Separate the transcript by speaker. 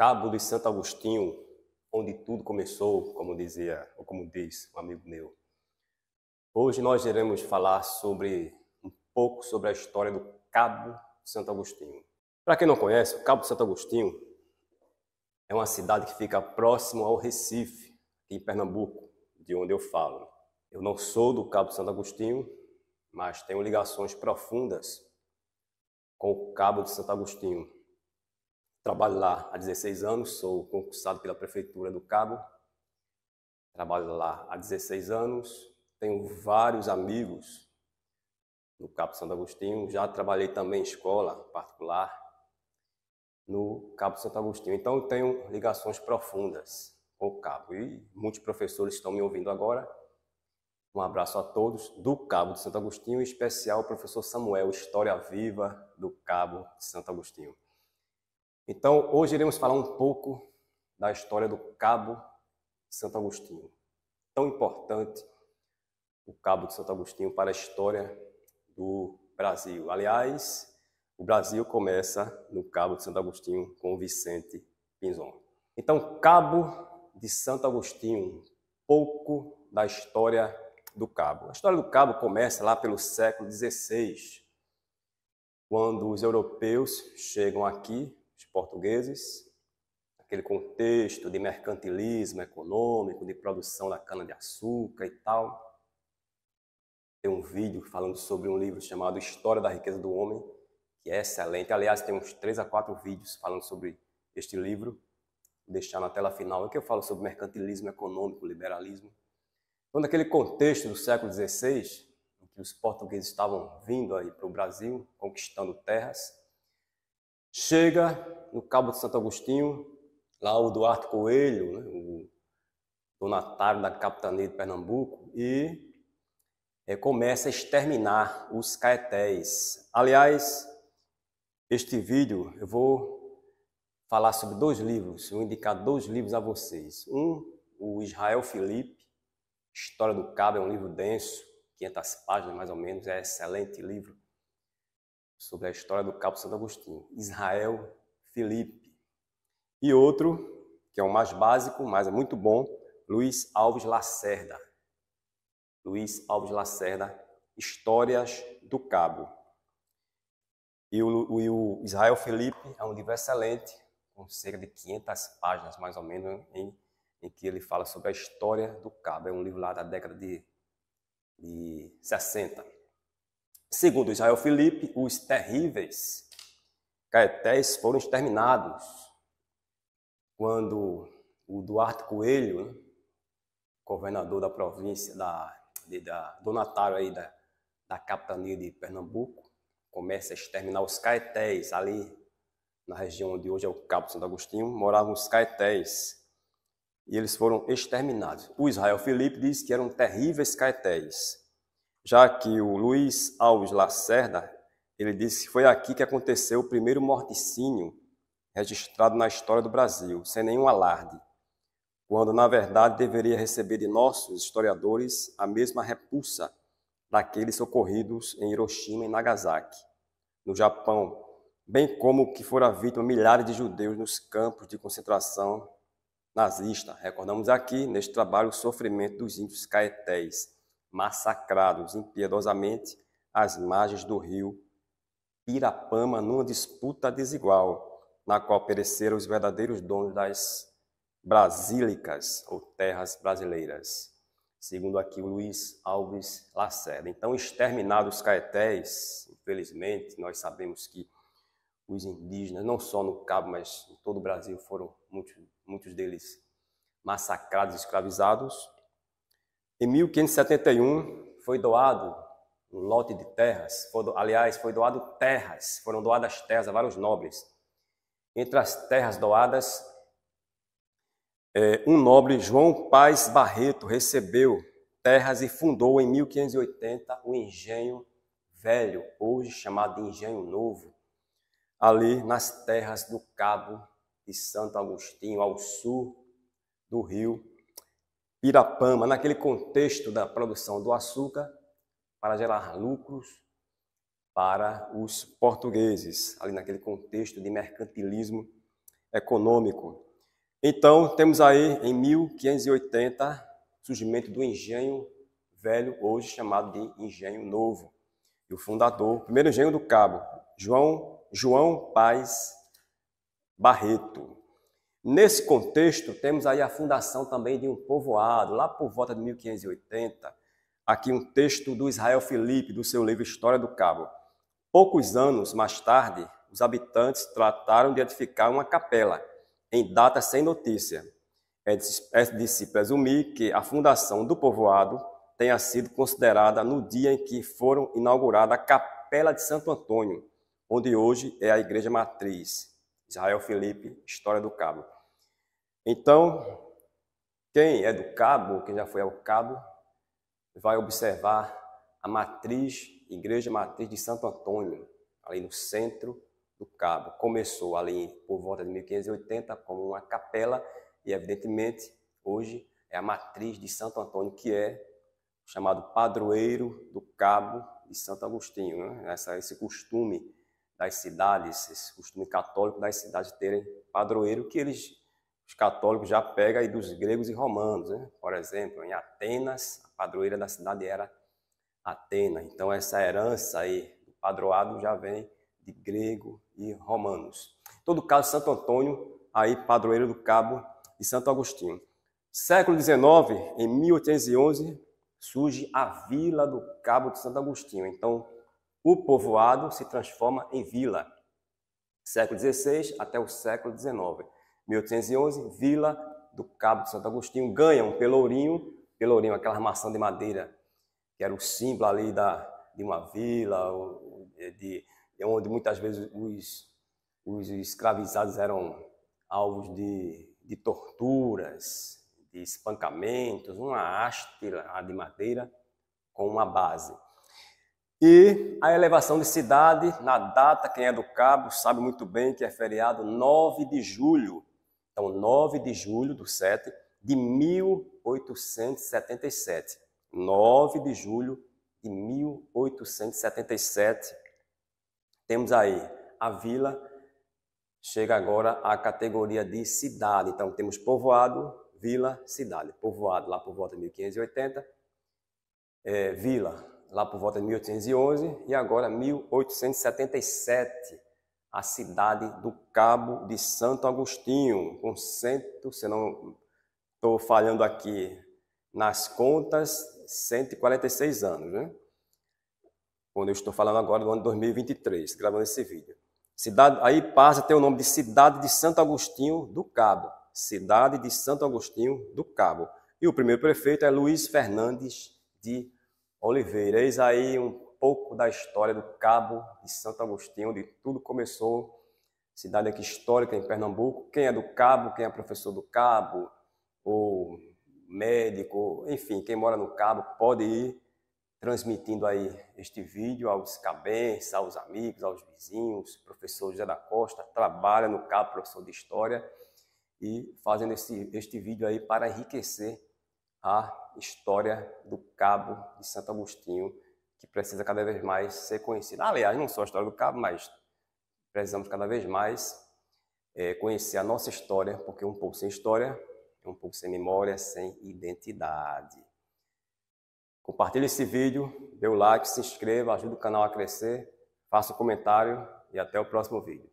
Speaker 1: Cabo de Santo Agostinho, onde tudo começou, como dizia, ou como diz um amigo meu. Hoje nós iremos falar um pouco sobre a história do Cabo de Santo Agostinho. Para quem não conhece, o Cabo de Santo Agostinho é uma cidade que fica próximo ao Recife, aqui em Pernambuco, de onde eu falo. Eu não sou do Cabo de Santo Agostinho, mas tenho ligações profundas com o Cabo de Santo Agostinho. Trabalho lá há 16 anos, sou concursado pela Prefeitura do Cabo. Trabalho lá há 16 anos, tenho vários amigos no Cabo de Santo Agostinho. Já trabalhei também em escola particular no Cabo de Santo Agostinho. Então eu tenho ligações profundas com o Cabo. E muitos professores estão me ouvindo agora. Um abraço a todos do Cabo de Santo Agostinho, em especial o professor Samuel, História Viva do Cabo de Santo Agostinho. Então, hoje iremos falar um pouco da história do Cabo de Santo Agostinho. Tão importante o Cabo de Santo Agostinho para a história do Brasil. Aliás, o Brasil começa no Cabo de Santo Agostinho com Vicente Pinzon. Então, Cabo de Santo Agostinho, um pouco da história do Cabo. A história do Cabo começa lá pelo século XVI, quando os europeus chegam aqui, os portugueses, aquele contexto de mercantilismo econômico, de produção da cana-de-açúcar e tal. Tem um vídeo falando sobre um livro chamado História da Riqueza do Homem, que é excelente. Aliás, tem uns 3 a 4 vídeos falando sobre este livro. Vou deixar na tela final, em que eu falo sobre mercantilismo econômico, liberalismo. Então, naquele contexto do século XVI, em que os portugueses estavam vindo aí para o Brasil, conquistando terras, chega no Cabo de Santo Agostinho, lá o Duarte Coelho, né, o donatário da capitania de Pernambuco, e começa a exterminar os caetés. Aliás, este vídeo eu vou falar sobre 2 livros, vou indicar 2 livros a vocês. O Israel Felipe, História do Cabo, é um livro denso, 500 páginas mais ou menos, é um excelente livro sobre a história do Cabo de Santo Agostinho. Israel Felipe. E outro, que é o mais básico, mas é muito bom, Luiz Alves Lacerda. Luiz Alves Lacerda, Histórias do Cabo. E o Israel Felipe é um livro excelente, com cerca de 500 páginas mais ou menos, em que ele fala sobre a história do Cabo. É um livro lá da década de 60. Segundo Israel Felipe, os terríveis caetés foram exterminados quando o Duarte Coelho, governador da província, donatário aí da capitania de Pernambuco, começa a exterminar os caetés. Ali na região onde hoje é o Cabo de Santo Agostinho, moravam os caetés. E eles foram exterminados. O Israel Felipe diz que eram terríveis caetés, já que o Luiz Alves Lacerda, ele disse que foi aqui que aconteceu o primeiro morticínio registrado na história do Brasil, sem nenhum alarde, quando, na verdade, deveria receber de nossos historiadores a mesma repulsa daqueles ocorridos em Hiroshima e Nagasaki, no Japão, bem como que fora vítima milhares de judeus nos campos de concentração nazista. Recordamos aqui, neste trabalho, o sofrimento dos índios caetés, massacrados impiedosamente às margens do rio Pirapama, numa disputa desigual, na qual pereceram os verdadeiros donos das brasílicas, ou terras brasileiras, segundo aqui o Luiz Alves Lacerda. Então, exterminados os caetés, infelizmente, nós sabemos que os indígenas, não só no Cabo, mas em todo o Brasil, foram muitos deles massacrados e escravizados. Em 1571, foi doado um lote de terras, foi doado terras, foram doadas terras a vários nobres. Entre as terras doadas, um nobre, João Paz Barreto, recebeu terras e fundou em 1580 o Engenho Velho, hoje chamado de Engenho Novo, ali nas terras do Cabo de Santo Agostinho, ao sul do rio Pirapama, naquele contexto da produção do açúcar para gerar lucros para os portugueses, ali naquele contexto de mercantilismo econômico. Então, temos aí em 1580 o surgimento do engenho velho, hoje chamado de engenho novo. E o fundador, o primeiro engenho do Cabo, João Paz Barreto. Nesse contexto, temos aí a fundação também de um povoado, lá por volta de 1580. Aqui um texto do Israel Felipe, do seu livro História do Cabo. Poucos anos mais tarde, os habitantes trataram de edificar uma capela, em data sem notícia. É de se presumir que a fundação do povoado tenha sido considerada no dia em que foram inaugurada a Capela de Santo Antônio, onde hoje é a Igreja Matriz. Israel Felipe, História do Cabo. Então, quem é do Cabo, quem já foi ao Cabo, vai observar a matriz, Igreja Matriz de Santo Antônio, ali no centro do Cabo. Começou ali por volta de 1580 como uma capela e, evidentemente, hoje é a matriz de Santo Antônio, que é chamado padroeiro do Cabo de Santo Agostinho, né? Esse costume das cidades, esse costume católico das cidades terem padroeiro, que os católicos já pegam aí dos gregos e romanos, né? Por exemplo, em Atenas, a padroeira da cidade era Atena. Então, essa herança aí do padroado já vem de grego e romanos. Em todo caso, Santo Antônio, aí padroeiro do Cabo de Santo Agostinho. Século XIX, em 1811, surge a Vila do Cabo de Santo Agostinho. Então, o povoado se transforma em vila. Século XVI até o século XIX. 1811, Vila do Cabo de Santo Agostinho ganha um pelourinho, aquela armação de madeira, que era o símbolo ali de uma vila, onde muitas vezes os escravizados eram alvos de torturas, de espancamentos, uma haste de madeira com uma base. E a elevação de cidade, na data, quem é do Cabo sabe muito bem que é feriado 9 de julho. Então, 9 de julho do 7 de 1877. 9 de julho de 1877. Temos aí a vila, chega agora à categoria de cidade. Então, temos povoado, vila, cidade. Povoado lá por volta de 1580, vila lá por volta de 1811 e agora 1877, a cidade do Cabo de Santo Agostinho, com se não estou falhando aqui nas contas, 146 anos, né? Quando eu estou falando agora do ano 2023, gravando esse vídeo. Aí passa a ter o nome de Cidade de Santo Agostinho do Cabo. Cidade de Santo Agostinho do Cabo. E o primeiro prefeito é Luiz Fernandes de Oliveira. Eis aí um pouco da história do Cabo de Santo Agostinho, onde tudo começou. Cidade aqui histórica em Pernambuco. Quem é do Cabo, quem é professor do Cabo, ou médico, enfim, quem mora no Cabo pode ir transmitindo aí este vídeo aos cabenses, aos amigos, aos vizinhos. O professor José da Costa trabalha no Cabo, professor de História, e fazendo este vídeo aí para enriquecer a história do Cabo de Santo Agostinho, que precisa cada vez mais ser conhecida. Aliás, não só a história do Cabo, mas precisamos cada vez mais conhecer a nossa história, porque um pouco sem história é um pouco sem memória, sem identidade. Compartilhe esse vídeo, dê o like, se inscreva, ajude o canal a crescer, faça um comentário e até o próximo vídeo.